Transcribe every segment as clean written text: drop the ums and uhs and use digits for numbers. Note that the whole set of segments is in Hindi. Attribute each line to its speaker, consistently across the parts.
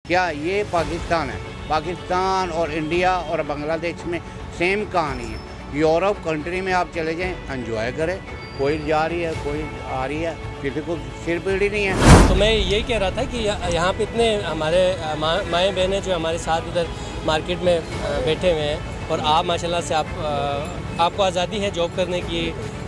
Speaker 1: क्या ये पाकिस्तान है? पाकिस्तान और इंडिया और बांग्लादेश में सेम कहानी है। यूरोप कंट्री में आप चले जाएं, एंजॉय करें, कोई जा रही है, कोई आ रही है, किसी को सिर पीड़ी नहीं है।
Speaker 2: तो मैं यही कह रहा था कि यहाँ पे इतने हमारे माएँ बहनें जो हमारे साथ इधर मार्केट में बैठे हुए हैं, और आप माशाल्लाह से आपको आज़ादी है जॉब करने की,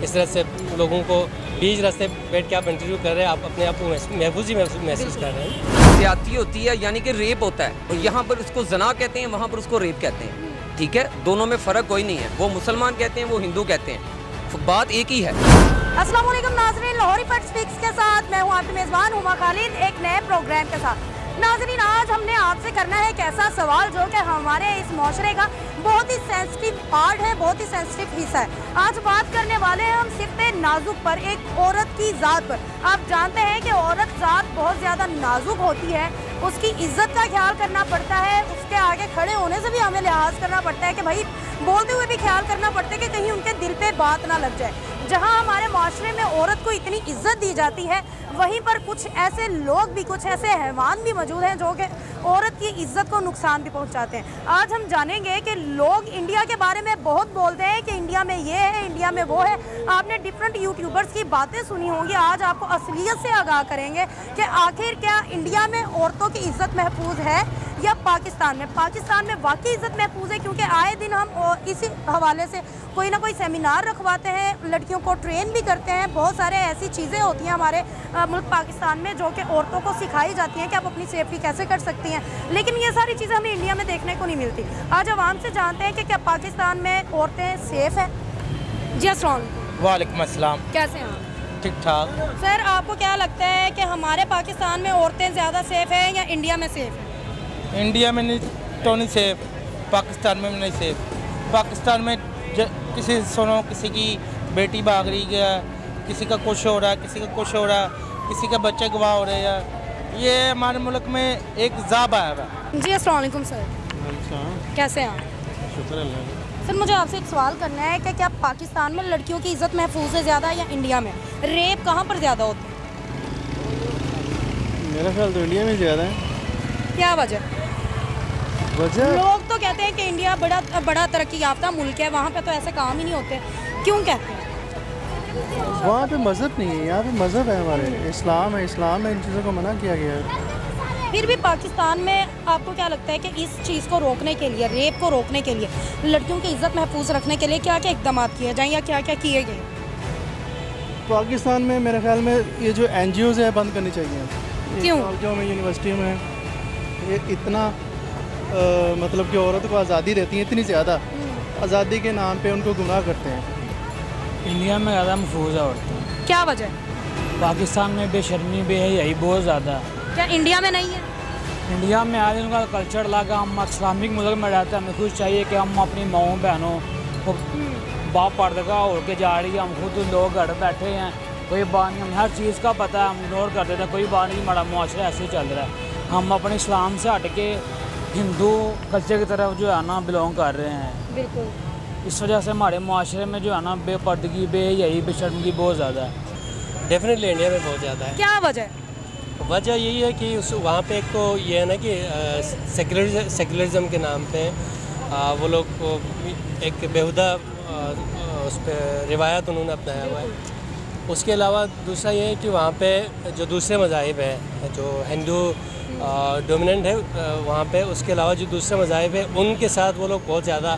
Speaker 2: इस तरह से लोगों को बीच रास्ते बैठ के आप इंटरव्यू कर रहे हैं, आप अपने आप को महफूज महसूस कर रहे हैं।
Speaker 3: ज्यादती होती है यानी कि रेप होता है, और यहाँ पर उसको जना कहते हैं, वहाँ पर उसको रेप कहते हैं। ठीक है, दोनों में फ़र्क कोई नहीं है। वो मुसलमान कहते हैं, वो हिंदू कहते हैं, बात एक ही है।
Speaker 4: अस्सलाम वालेकुम नाज़रीन, लाहौरी फैक्ट स्पीक्स के साथ मैं हूँ आपकी मेज़बान हुमा खालिद, एक नए प्रोग्राम के साथ। नाज़रीन, आज हमने आपसे करना है एक ऐसा सवाल जो कि हमारे इस माशरे का बहुत ही सेंसिटिव पार्ट है, बहुत ही सेंसिटिव हिस्सा है। आज बात करने वाले हैं हम सिर्फ नाजुक पर, एक औरत की ज़ात पर। आप जानते हैं कि औरत ज़ात बहुत ज़्यादा नाजुक होती है, उसकी इज्जत का ख्याल करना पड़ता है, उसके आगे खड़े होने से भी हमें लिहाज करना पड़ता है कि भाई बोलते हुए भी ख्याल करना पड़ता है कि कहीं उनके दिल पे बात ना लग जाए। जहां हमारे माशरे में औरत को इतनी इज्जत दी जाती है, वहीं पर कुछ ऐसे लोग भी, कुछ ऐसे हैवान भी मौजूद हैं जो कि औरत की इज्जत को नुकसान भी पहुंचाते हैं। आज हम जानेंगे कि लोग इंडिया के बारे में बहुत बोलते हैं कि इंडिया में ये है, इंडिया में वो है। आपने डिफरेंट यूट्यूबर्स की बातें सुनी होंगी, आज आपको असलियत से आगाह करेंगे कि आखिर क्या इंडिया में औरतों की इज्जत महफूज है या पाकिस्तान में वाकई इज्जत महफूज है। क्योंकि आए दिन हम इसी हवाले से कोई ना कोई सेमिनार रखवाते हैं, लड़कियों को ट्रेन भी करते हैं। बहुत सारे ऐसी चीज़ें होती हैं हमारे मुल्क पाकिस्तान में जो कि औरतों को सिखाई जाती हैं कि आप अपनी सेफ्टी कैसे कर सकती हैं, लेकिन ये सारी चीज़ें हमें इंडिया में देखने को नहीं मिलती। आज आवाम से जानते हैं कि क्या पाकिस्तान में औरतें सेफ़ हैं? जी अस्सलाम
Speaker 5: वालेकुम अस्सलाम।
Speaker 4: कैसे हैं?
Speaker 5: ठीक ठाक।
Speaker 4: सर, आपको क्या लगता है कि हमारे पाकिस्तान में औरतें ज़्यादा सेफ़ हैं या इंडिया में सेफ़ हैं?
Speaker 5: इंडिया में नहीं सेफ, पाकिस्तान में नहीं सेफ। पाकिस्तान में किसी सुनो, किसी की बेटी भाग रही है, किसी का कुछ हो रहा है, किसी का कुछ हो रहा है, किसी का बच्चे गवाह हो रहे हैं। ये हमारे मुल्क में एक ज़ाब आया है।
Speaker 4: जी अस्सलाम वालेकुम सर। कैसे हैं आप?
Speaker 5: शुक्र अल्लाह।
Speaker 4: सर, मुझे आपसे एक सवाल करना है कि क्या पाकिस्तान में लड़कियों की इज्जत महफूज है ज़्यादा या इंडिया में? रेप कहाँ पर ज़्यादा होता है?
Speaker 6: मेरा ख्याल तो इंडिया में ज़्यादा है।
Speaker 4: क्या वजह? लोग तो कहते हैं कि इंडिया बड़ा तरक्की याफ्ता मुल्क है, वहाँ पे तो ऐसे काम ही नहीं होते। क्यों कहते हैं?
Speaker 6: वहाँ पे मज़हब नहीं है, यहाँ पे मज़हब है हमारे, इस्लाम है। इस्लाम में इन चीज़ों को मना किया गया है।
Speaker 4: फिर भी पाकिस्तान में आपको क्या लगता है कि इस चीज़ को रोकने के लिए, रेप को रोकने के लिए, लड़कियों की इज्जत महफूज रखने के लिए क्या क्या इकदाम किए जाएँ या क्या क्या किए गए?
Speaker 6: पाकिस्तान में मेरे ख्याल में ये जो NGOs है बंद करनी चाहिए।
Speaker 4: क्यों?
Speaker 6: कॉलेजों में, यूनिवर्सिटियों में ये इतना मतलब कि औरत को आज़ादी देती है, इतनी ज़्यादा आज़ादी के नाम पे उनको गुमराह करते हैं।
Speaker 7: इंडिया में ज़्यादा महफूज है औरतें।
Speaker 4: क्या वजह?
Speaker 7: पाकिस्तान में बेशर्मी बेहयाई बहुत ज़्यादा है।
Speaker 4: क्या इंडिया में नहीं है?
Speaker 7: इंडिया में आज उनका कल्चर लगा, हम इस्लामिक मुल्क में रहते हैं, हमें खुद चाहिए कि हम अपनी माओं बहनों को बाप पर्दगा उड़ के जा रही है, हम खुद लोग घर बैठे हैं, कोई बात नहीं, हमें हर चीज़ का पता है, हम इग्नोर कर देते हैं, कोई बात नहीं, हमारा मुआशरा ऐसे ही चल रहा है। हम अपने इस्लाम से हट के हिंदू कल्चर की तरफ जो है ना बिलोंग कर रहे हैं।
Speaker 4: बिल्कुल।
Speaker 7: इस वजह से हमारे मुआशरे में जो है ना बेपर्दगी, बेहयाई, बेशर्मगी बहुत ज़्यादा है।
Speaker 2: डेफिनेटली इंडिया में बहुत ज़्यादा है।
Speaker 4: क्या वजह?
Speaker 2: वजह यही है कि वहाँ पे एक तो ये है ना कि सेकुलरिज्म के नाम पे वो लोग एक बेहुदा उस पर रिवायत उन्होंने अपनाया हुआ है। उसके अलावा दूसरा ये है कि वहाँ पे जो दूसरे मज़ाहिब हैं, जो हिंदू डोमिनेंट है वहाँ पे, उसके अलावा जो दूसरे मज़ाहिब है उनके साथ वो लोग बहुत ज़्यादा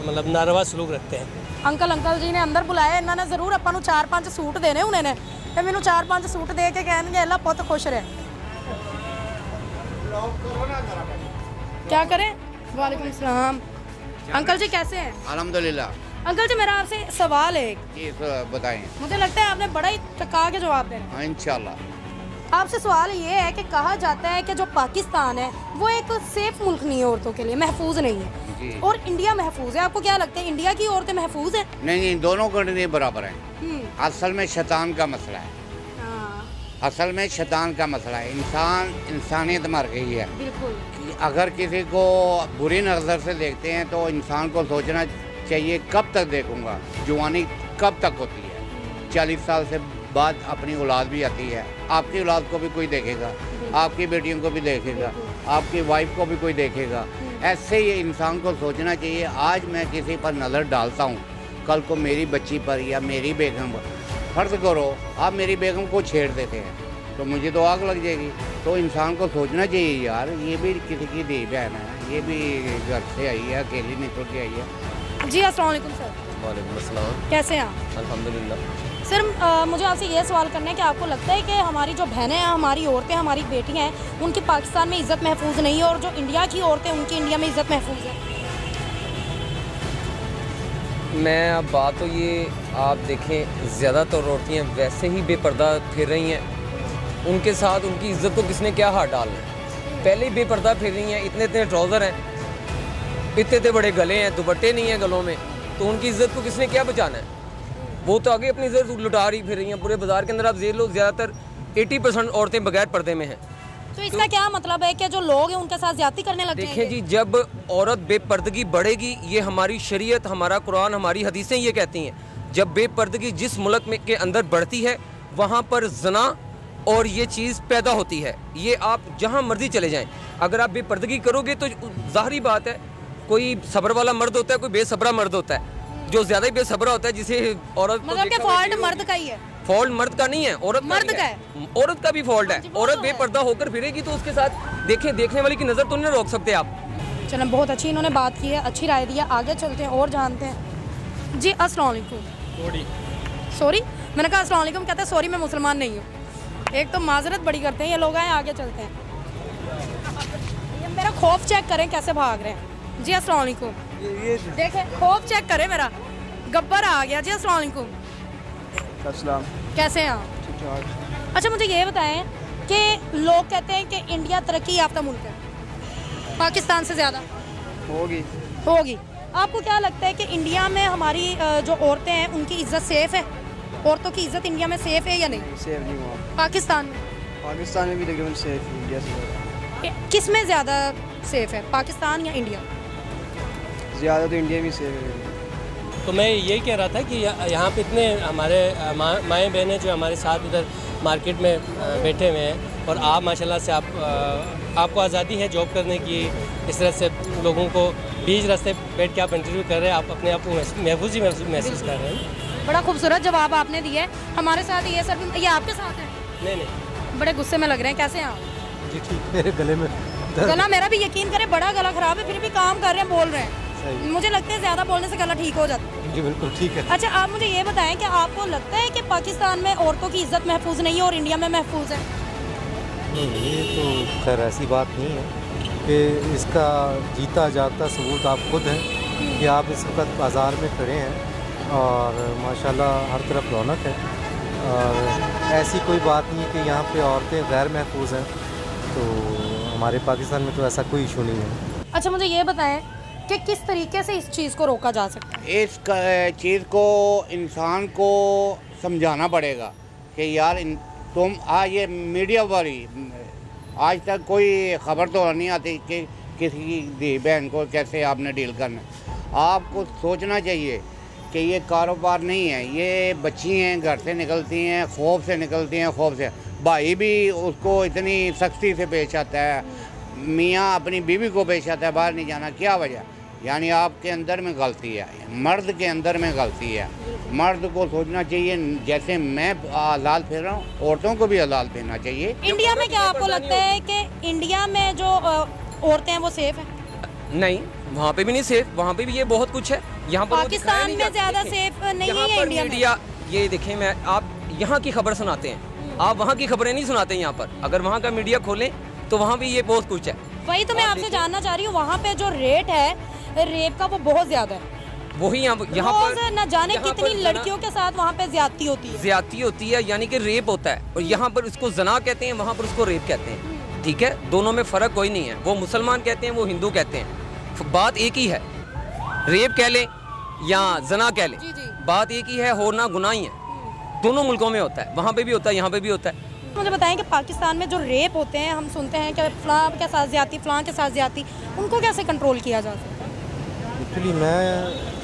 Speaker 2: मतलब नारवा सलूक रखते हैं।
Speaker 4: अंकल जी ने अंदर बुलाया, इन्होंने जरूर अपन को 4-5 सूट देने उन्होंने, तो मैंने 4-5 सूट दे के कहने अल्लाह बहुत खुश रहे। क्या करें? वालेकुम सलाम। अंकल जी कैसे हैं?
Speaker 1: अल्हम्दुलिल्लाह।
Speaker 4: अंकल जी, मेरा आपसे सवाल है,
Speaker 1: बताएं।
Speaker 4: मुझे लगता है आपने बड़ा ही टका के जवाब देना।
Speaker 1: इंशाल्लाह।
Speaker 4: आपसे सवाल ये है कि कहा जाता है कि जो पाकिस्तान है वो एक सेफ मुल्क नहीं है, औरतों के लिए महफूज नहीं है, और इंडिया महफूज है। आपको क्या लगता है, इंडिया की औरतें महफूज हैं?
Speaker 1: नहीं, दोनों कंट्री बराबर हैं। असल में शैतान का मसला है। असल में शैतान का मसला है। इंसानियत मर गई है।
Speaker 4: बिल्कुल।
Speaker 1: अगर किसी को बुरी नज़र से देखते हैं तो इंसान को सोचना चाहिए, कब तक देखूंगा, जवानी कब तक होती है। 40 साल से बाद अपनी औलाद भी आती है, आपकी औलाद को भी कोई देखेगा, आपकी बेटियों को भी देखेगा, आपकी वाइफ को भी कोई देखेगा। ऐसे ही इंसान को सोचना चाहिए, आज मैं किसी पर नज़र डालता हूँ, कल को मेरी बच्ची पर या मेरी बेगम पर, फ़र्ज़ करो आप मेरी बेगम को छेड़ देते हैं तो मुझे तो आग लग जाएगी। तो इंसान को सोचना चाहिए यार, ये भी किसी की दी बहन है, ये भी घर से आई है, अकेली निकल के आई है।
Speaker 4: जी अस्सलाम वालेकुम सर।
Speaker 3: वालेकुम अस्सलाम।
Speaker 4: कैसे हैं आप?
Speaker 3: अल्हम्दुलिल्लाह।
Speaker 4: सर मुझे आपसे ये सवाल करना है कि आपको लगता है कि हमारी जो बहनें हैं, हमारी औरतें, हमारी बेटियां हैं, उनकी पाकिस्तान में इज़्ज़त महफूज नहीं है और जो इंडिया की औरतें उनकी इंडिया में इज़्ज़त महफूज है?
Speaker 3: मैं अब बात तो ये आप देखें, ज़्यादातर औरतें वैसे ही बेपर्दा फिर रही हैं, उनके साथ उनकी इज़्ज़त को किसने क्या हाथ डालना है। पहले ही बेपर्दा फिर रही हैं, इतने इतने ट्राउज़र हैं, इतने इतने बड़े गले हैं, दुपट्टे नहीं हैं गलों में, तो उनकी इज़्ज़त को किसने क्या बचाना है। वो तो आगे अपनी इज़्ज़त लुटा रही फिर रही हैं। पूरे बाज़ार के अंदर आप देख लो, ज़्यादातर 80% औरतें बगैर पर्दे में हैं।
Speaker 4: तो इसका क्या मतलब है कि जो लोग हैं उनके साथ ज़्यादती करने लग जाएंगे?
Speaker 3: देखें जी, जब औरत बेपर्दगी बढ़ेगी, ये हमारी शरीयत, हमारा कुरान, हमारी हदीसें ये कहती हैं, जब बेपर्दगी जिस मुल्क में के अंदर बढ़ती है वहाँ पर जना और ये चीज़ पैदा होती है। ये आप जहाँ मर्जी चले जाएं, अगर आप बेपर्दगी करोगे तो ज़ाहिरी बात है, कोई सब्र वाला मर्द होता है, कोई बेसब्रा मर्द होता है। जो ज़्यादा ही बेसब्रा होता है, जिसे औरत
Speaker 4: मतलब कि फॉल्ट मर्द का ही है?
Speaker 3: फॉल्ट मर्द का नहीं है, औरत
Speaker 4: मर्द का
Speaker 3: है। औरत का भी फॉल्ट है। औरत बेपर्दा होकर फिरेगी तो उसके साथ देखें, देखने वाले की नज़र तो नहीं रोक सकते आप।
Speaker 4: चलें, बहुत अच्छी इन्होंने बात की है, अच्छी राय दी है। आगे चलते हैं और जानते हैं। जी अस्सलाम वालेकुम। सॉरी, मैंने कहा अस्सलाम वालेकुम, कहते हैं सॉरी मैं मुसलमान नहीं हूँ। एक तो माजरत बड़ी करते हैं ये लोग। आए आगे चलते हैं, ये मेरा खौफ चेक करें कैसे भाग रहे हैं। जी अस्सलाम वालेकुम। देखें खौफ चेक करें मेरा, गब्बर आ गया। जी अस्सलाम वालेकुम।
Speaker 6: अस्सलाम।
Speaker 4: कैसे हैं आप? अच्छा मुझे ये बताएं कि लोग कहते हैं कि इंडिया तरक्की याफ्ता मुल्क है, पाकिस्तान से ज़्यादा होगी। आपको क्या लगता है कि इंडिया में हमारी जो औरतें हैं उनकी इज़्ज़त सेफ़ है? औरतों की इज़्ज़त इंडिया में सेफ़ है या नहीं?
Speaker 6: सेफ नहीं हुआ।
Speaker 4: पाकिस्तान में?
Speaker 6: पाकिस्तान में भी तकरीबन सेफ है, इंडिया से
Speaker 4: किस में ज़्यादा सेफ़ है, पाकिस्तान या इंडिया?
Speaker 6: ज़्यादा तो इंडिया में सेफ है।
Speaker 2: तो मैं यही कह रहा था कि यहाँ पे इतने हमारे माएँ बहनें जो हमारे साथ इधर मार्केट में बैठे हुए हैं, और आप माशाल्लाह से आपको आज़ादी है जॉब करने की, इस तरह से लोगों को बीच रास्ते बैठ के आप इंटरव्यू कर रहे हैं, आप अपने आप को महफूज ही महसूस कर रहे हैं।
Speaker 4: बड़ा खूबसूरत जवाब आपने दिया है। हमारे साथ ये सर, ये आपके साथ है?
Speaker 2: नहीं,
Speaker 4: बड़े गुस्से में लग रहे हैं। कैसे हैं आप?
Speaker 6: जी ठीक, मेरे गले में
Speaker 4: गला मेरा भी, यकीन करें बड़ा गला ख़राब है, फिर भी काम कर रहे हैं, बोल रहे हैं। मुझे लगता है ज़्यादा बोलने से गला ठीक हो जाता है।
Speaker 6: जी बिल्कुल ठीक है।
Speaker 4: अच्छा आप मुझे ये बताएं कि आपको लगता है कि पाकिस्तान में औरतों की इज़्ज़त महफूज नहीं है और इंडिया में महफूज है?
Speaker 8: नहीं, ये तो खैर ऐसी बात नहीं है कि इसका जीता जागता सबूत आप खुद हैं कि आप इस वक्त बाज़ार में खड़े हैं और माशाल्लाह हर तरफ रौनक है, और ऐसी कोई बात नहीं कि यहाँ पे औरतें गैर महफूज हैं। तो हमारे पाकिस्तान में तो ऐसा कोई इशू नहीं है।
Speaker 4: अच्छा मुझे ये बताएं कि किस तरीके से इस चीज़ को रोका जा सकता है?
Speaker 1: इस चीज़ को इंसान को समझाना पड़ेगा कि यार तुम ये मीडिया वाली आज तक कोई ख़बर तो नहीं आती कि किसी दी बहन को कैसे आपने डील करना। आपको सोचना चाहिए कि ये कारोबार नहीं है, ये बच्ची हैं, घर से निकलती हैं, खौफ से निकलती हैं, खौफ से। भाई भी उसको इतनी सख्ती से पेश आता है, मियाँ अपनी बीवी को पेश आता है, बाहर नहीं जाना। क्या वजह? यानी आपके अंदर में गलती है, मर्द के अंदर में गलती है। मर्द को सोचना चाहिए जैसे मैं आज़ाद फिर रहा हूँ, औरतों को भी आज़ाद फिरना चाहिए।
Speaker 4: इंडिया में क्या आपको लगता है कि इंडिया में जो औरतें हैं वो सेफ हैं?
Speaker 3: नहीं, वहाँ पे भी नहीं सेफ, वहाँ पे भी ये बहुत कुछ है। यहाँ पर
Speaker 4: पाकिस्तान में ज़्यादा सेफ नहीं है इंडिया में?
Speaker 3: ये देखें, मैं आप यहाँ की खबर सुनाते हैं, आप वहाँ की खबरें नहीं सुनाते हैं यहाँ पर। अगर वहाँ का मीडिया खोलें तो वहाँ भी ये बहुत कुछ है।
Speaker 4: वही तो मैं आपसे जानना चाह रही हूँ, वहाँ पे जो रेट है रेप का वो बहुत ज्यादा है।
Speaker 3: वही यहाँ पर
Speaker 4: न जाने कितनी लड़कियों के साथ वहाँ पे ज्यादती होती है,
Speaker 3: यानी कि रेप होता है। और यहाँ पर उसको जना कहते हैं, वहाँ पर उसको रेप कहते हैं। ठीक है, दोनों में फ़र्क कोई नहीं है। वो मुसलमान कहते हैं, वो हिंदू कहते हैं, बात एक ही है। रेप कह लें या जना कह लें, बात एक ही है, होना गुनाह ही है। दोनों मुल्कों में होता है, वहाँ पे भी होता है, यहाँ पे भी होता है।
Speaker 4: मुझे बताएं कि पाकिस्तान में जो रेप होते हैं, हम सुनते हैं कि फलां के साथ ज्यादती, फलां के साथ ज्यादती, उनको कैसे कंट्रोल किया जा सकता है?
Speaker 8: एक्चुअली मैं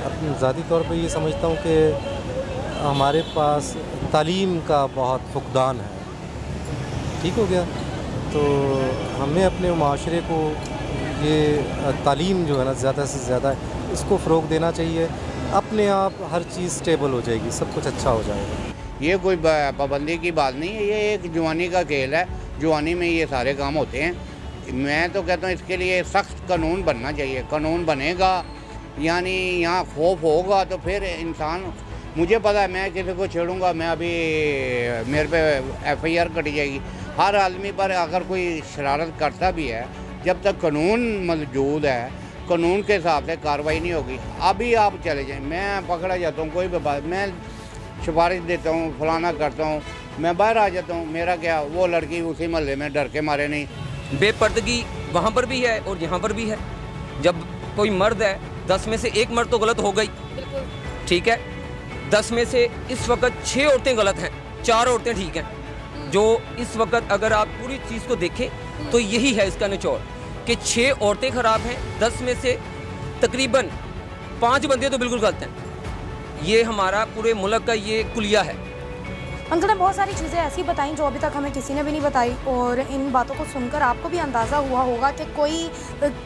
Speaker 8: अपने ज़ाती तौर पर ये समझता हूँ कि हमारे पास तालीम का बहुत फुकदान है। ठीक हो गया, तो हमें अपने माशरे को ये तालीम जो है ना ज़्यादा से ज़्यादा इसको फ़रोग़ देना चाहिए। अपने आप हर चीज़ स्टेबल हो जाएगी, सब कुछ अच्छा हो जाएगा।
Speaker 1: ये कोई पाबंदी की बात नहीं है, ये एक जवानी का खेल है, जवानी में ये सारे काम होते हैं। मैं तो कहता हूँ इसके लिए सख्त कानून बनना चाहिए। कानून बनेगा यानी यहाँ खौफ होगा तो फिर इंसान, मुझे पता है मैं किसी को छेड़ूंगा, मैं अभी मेरे पे FIR कटी जाएगी। हर आदमी पर अगर कोई शरारत करता भी है, जब तक कानून मौजूद है, कानून के हिसाब से कार्रवाई नहीं होगी। अभी आप चले जाएं, मैं पकड़ा जाता हूँ, कोई भी बात, मैं सिफारिश देता हूँ, फलाना करता हूँ, मैं बाहर आ जाता हूँ, मेरा क्या, वो लड़की उसी मोहल्ले में डर के मारे नहीं।
Speaker 3: बेपर्दगी वहाँ पर भी है और यहाँ पर भी है। जब कोई मर्द है, 10 में से 1 मर्द तो गलत हो गई, ठीक है। 10 में से इस वक्त 6 औरतें गलत हैं, 4 औरतें ठीक हैं। जो इस वक्त अगर आप पूरी चीज़ को देखें तो यही है इसका निचोड़ कि 6 औरतें ख़राब हैं, 10 में से तकरीबन 5 बंदे तो बिल्कुल गलत हैं। ये हमारा पूरे मुल्क का ये कुलिया है।
Speaker 4: अंकल ने बहुत सारी चीज़ें ऐसी बताई जो अभी तक हमें किसी ने भी नहीं बताई, और इन बातों को सुनकर आपको भी अंदाज़ा हुआ होगा कि कोई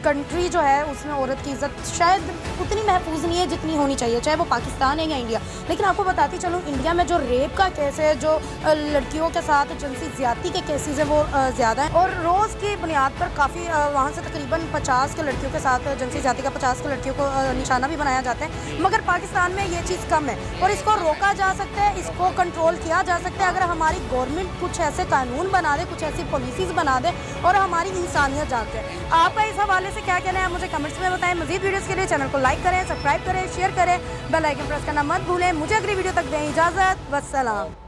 Speaker 4: कंट्री जो है उसमें औरत की इज़्ज़त शायद उतनी महफूज नहीं है जितनी होनी चाहिए, चाहे वो पाकिस्तान है या इंडिया। लेकिन आपको बताती चलूँ, इंडिया में जो रेप का केस है, जो लड़कियों के साथ जिनसी ज़्यादती के केसेस हैं, वो ज़्यादा हैं, और रोज़ की बुनियाद पर काफ़ी वहाँ से तकरीबन 50 के लड़कियों के साथ जिनसी ज़्यादती का 50 के लड़कियों को निशाना भी बनाया जाता है। मगर पाकिस्तान में ये चीज़ कम है और इसको रोका जा सकता है, इसको कंट्रोल किया जा सकते हैं अगर हमारी गवर्नमेंट कुछ ऐसे कानून बना दे, कुछ ऐसी पॉलिसीज़ बना दे और हमारी इंसानियत जागे। आपका इस हवाले से क्या कहना है मुझे कमेंट्स में बताएं। मज़ीद वीडियोस के लिए चैनल को लाइक करें, सब्सक्राइब करें, शेयर करें, बेल आइकन प्रेस करना मत भूलें। मुझे अगली वीडियो तक दें इजाज़त, वस्सलाम।